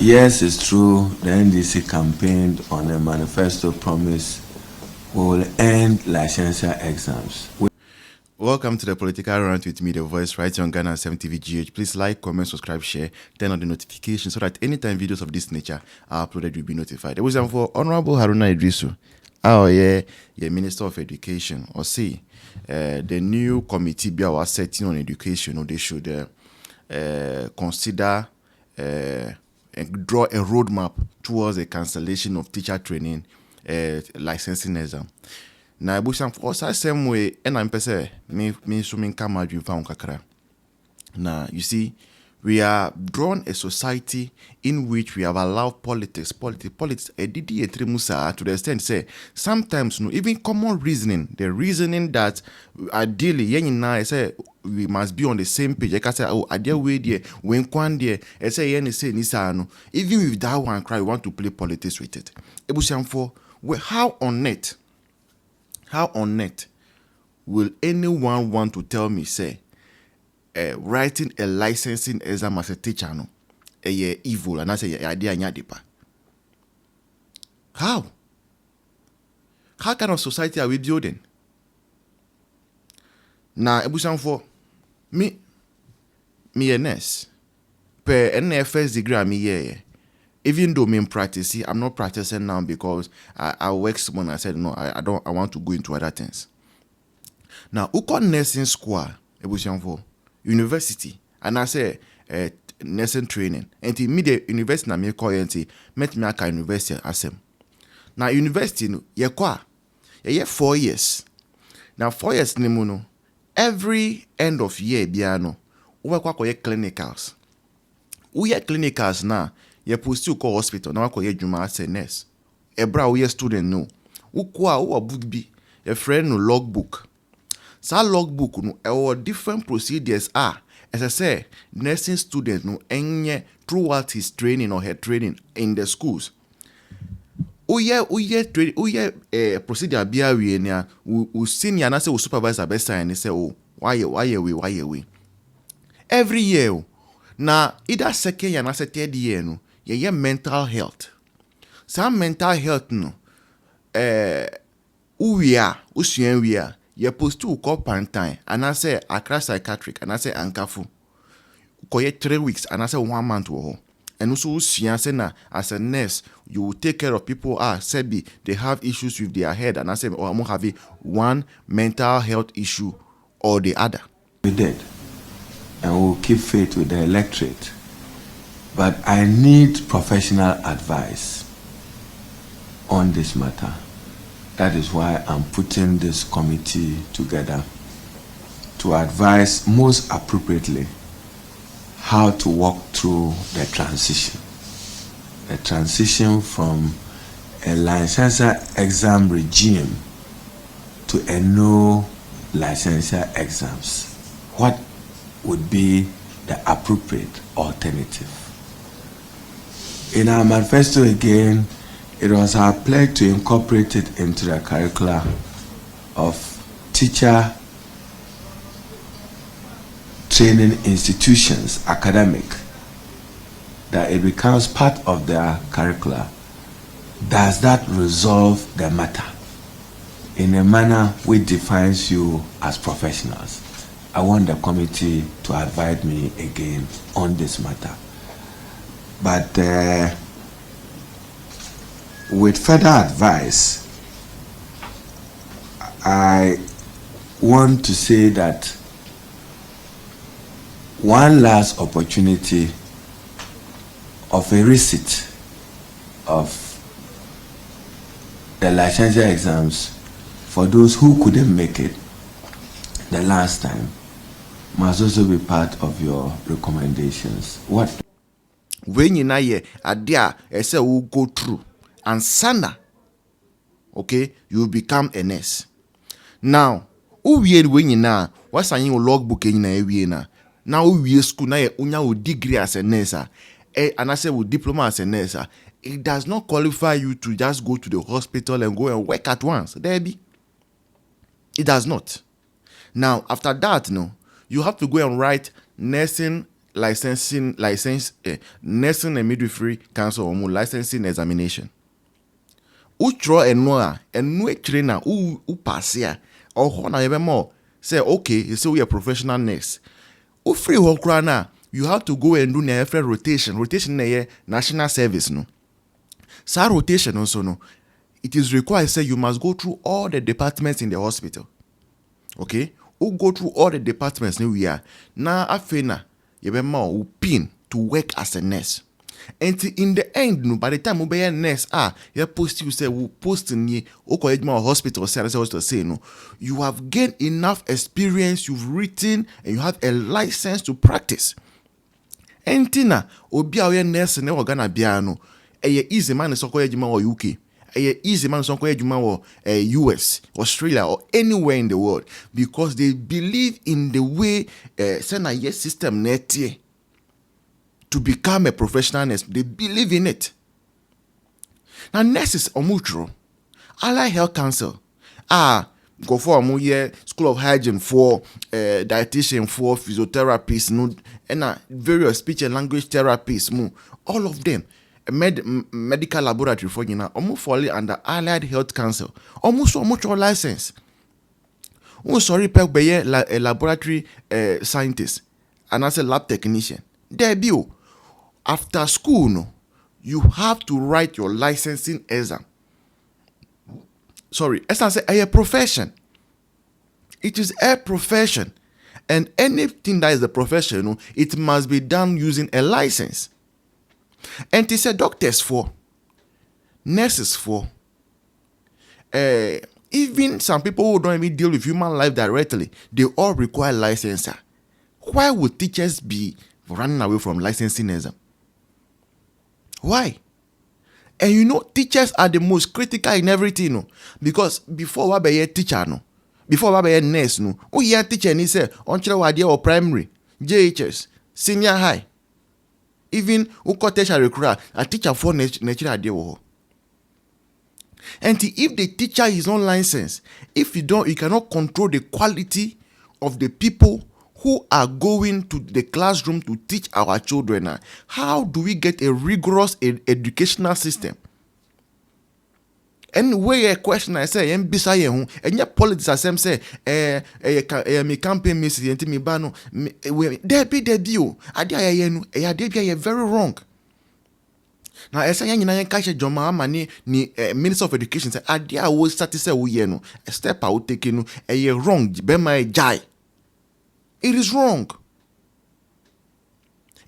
Yes, it's true. The NDC campaigned on a manifesto promise we will end licensure exams. Welcome to the Political Rant with me, the voice, right here on Ghana 7 TV GH. Please like, comment, subscribe, share, turn on the notifications so that anytime videos of this nature are uploaded, you'll be notified. It was for Honorable Haruna Iddrissu, Minister of Education, or see, the new committee be our setting on education, or they should consider and draw a roadmap towards the cancellation of teacher training licensing exam. Na ebusan for same way and I'm say me so me come out kakra. Now you see, we are drawn a society in which we have allowed politics to the extent say sometimes no even common reasoning, the reasoning that ideally I say we must be on the same page. Like I say, oh, idea way there, when kwan there, I say nisa no. Even with that one cry, we want to play politics with it. Ebusan for how on net will anyone want to tell me, say, writing a licensing exam as a teacher, no, evil, and I say, idea nyadipa? How? How kind of society are we building? Now, ebusan for me a nurse, per NFS degree, me even though I'm practicing, I'm not practicing now because I work when I said no, I want to go into other things. Now, uko nursing school, ebusan for university, and I say nursing training. And the media university na me call enti met me aka university asem. Now university no ye 4 years. Now 4 years ni mu no every end of year bia no we kwa clinicals. We clinicals na ye post you call hospital na kwa ye dwuma as nurse. Ebra we student no. Ukwa wo book bi ye friend no logbook. Sa logbook no different procedures are as I say nursing student no enye throughout his training or her training in the schools. Uye procedure bia we na u senior na say u supervisor best and say oh why we every year na either second year na say third year no ye mental health. Some mental health no usuen ye post to call pantai and I say Accra psychiatric and I say ankafu koye 3 weeks and I say 1 month wo and also say na as a nurse you will take care of people sebi they have issues with their head and I say I'm having one mental health issue or the other. We did, and we'll keep faith with the electorate, but I need professional advice on this matter. That is why I'm putting this committee together to advise most appropriately how to walk through the transition. The transition from a licensure exam regime to a no licensure exams. What would be the appropriate alternative? In our manifesto again, it was our pledge to incorporate it into the curricula of teacher training institutions, academic, that it becomes part of their curricula. Does that resolve the matter in a manner which defines you as professionals? I want the committee to advise me again on this matter. But with further advice, I want to say that one last opportunity of a receipt of the licensure exams for those who couldn't make it the last time must also be part of your recommendations. What? When you na adia ese will go through and sana, okay, you become a nurse. Now, uwie when you na what's an your logbook in na na. Now we school na unya degree as a nurse, and I say with diploma as a nurse. It does not qualify you to just go to the hospital and go and work at once. There be. It does not. Now, after that, no, you have to go and write nursing nursing and midwifery council or licensing examination. Who draw and no trainer who pass here or na even more say okay, you say we are professional nurse. Who free na you have to go and do na rotation. Rotation na national service no. So rotation also no. It is required say you must go through all the departments in the hospital. Okay? Who go through all the departments now we are. Now afena you be more pin to work as a nurse. And in the end, no, by the time you be a nurse, you post you say we post in ye hospital say no. You have gained enough experience, you've written, and you have a license to practice. And tina obi a nurse ne organa bia no. Easy man so or UK. Easy man so or US, Australia, or anywhere in the world because they believe in the way system net to become a professional nurse. They believe in it. Now nurses omutro, Allied Health Council, go for a School of Hygiene for dietitian for physiotherapists, no, and various speech and language therapists, all of them. A medical laboratory for you now, almost falling under Allied Health Council, almost so much license. Oh, sorry, be a laboratory scientist and as a lab technician. Debut after school, no, you have to write your licensing exam. Sorry, as I say, a profession. It is a profession, and anything that is a profession, no, it must be done using a license. And they say doctors for, nurses for, even some people who don't even deal with human life directly, they all require licensure. Why would teachers be running away from licensing exam? Why? And you know, teachers are the most critical in everything, no? Because before what be a teacher, no? Before what be a nurse, no? Oh yeah, teacher, and he say, on or primary, JHS, senior high. Even uko tertiary a teacher for natural idea. And if the teacher is not licensed, if you cannot control the quality of the people who are going to the classroom to teach our children, how do we get a rigorous educational system? And where a question I say, and your politics as them say, me campaign message and me bano, there be you. Are very wrong. Now, I say, you catch a Joma Mani, Minister of Education say, I will start to say, a step out taking a wrong, be my jai. It is wrong.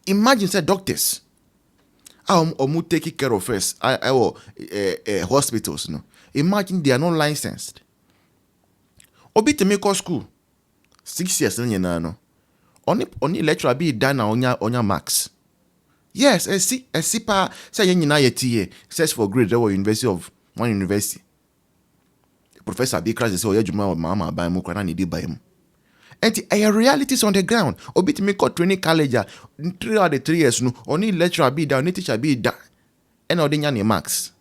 Imagine, say, doctors. Omu taking care of us, hospitals, no. Imagine they are not licensed. Obi to make school 6 years no. Only lecturer be done on your max. Yes, a sipa say ye search for grade at University of one university. Professor be crazy say juma or mama by mu kwana need by him. And a realities on the ground. Obi to make training college 3 out of 3 years no. Only lecturer be down, only teacher be down. And ordinary max.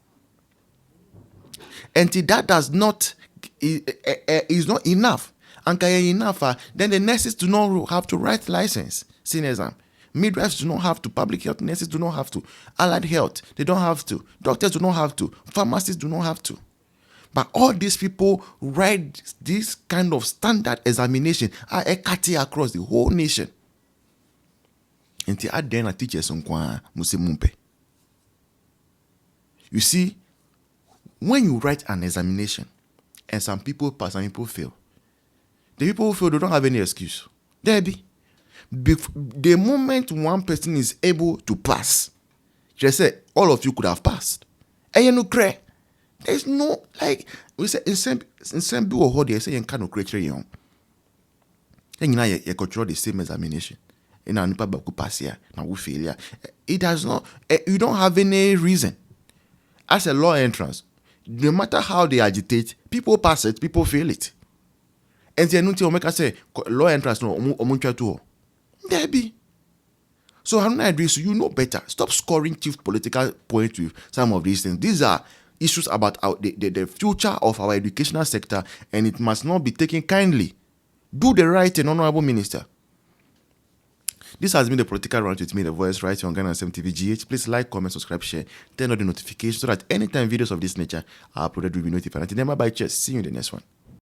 And that does not is not enough. And enough, then the nurses do not have to write license. Exam. Midwives do not have to. Public health nurses do not have to. Allied health, they don't have to. Doctors do not have to. Pharmacists do not have to. But all these people write this kind of standard examination AyEka across the whole nation. Until I then teachers on mumpe. You see, when you write an examination and some people pass, some people fail, the people who fail, they don't have any excuse. There be. The moment one person is able to pass, just say all of you could have passed. And you know, there's no like we say in some people who they say you can't create you. Then you know you control the same examination. In an nipa baku pass here, now we failure. It does not. You don't have any reason. As a law entrance, no matter how they agitate, people pass it, people fail it. And then until make us say law entrance no omuncha to. There be. So Haruna Iddrissu, you know better. Stop scoring chief political points with some of these things. These are issues about the future of our educational sector, and it must not be taken kindly. Do the right thing, Honorable Minister. This has been the Political Round with me, the voice, right here on Ghana SM TV GH. Please like, comment, subscribe, share, turn on the notifications so that anytime videos of this nature are uploaded, will be notified. Until then, bye-bye, cheers. See you in the next one.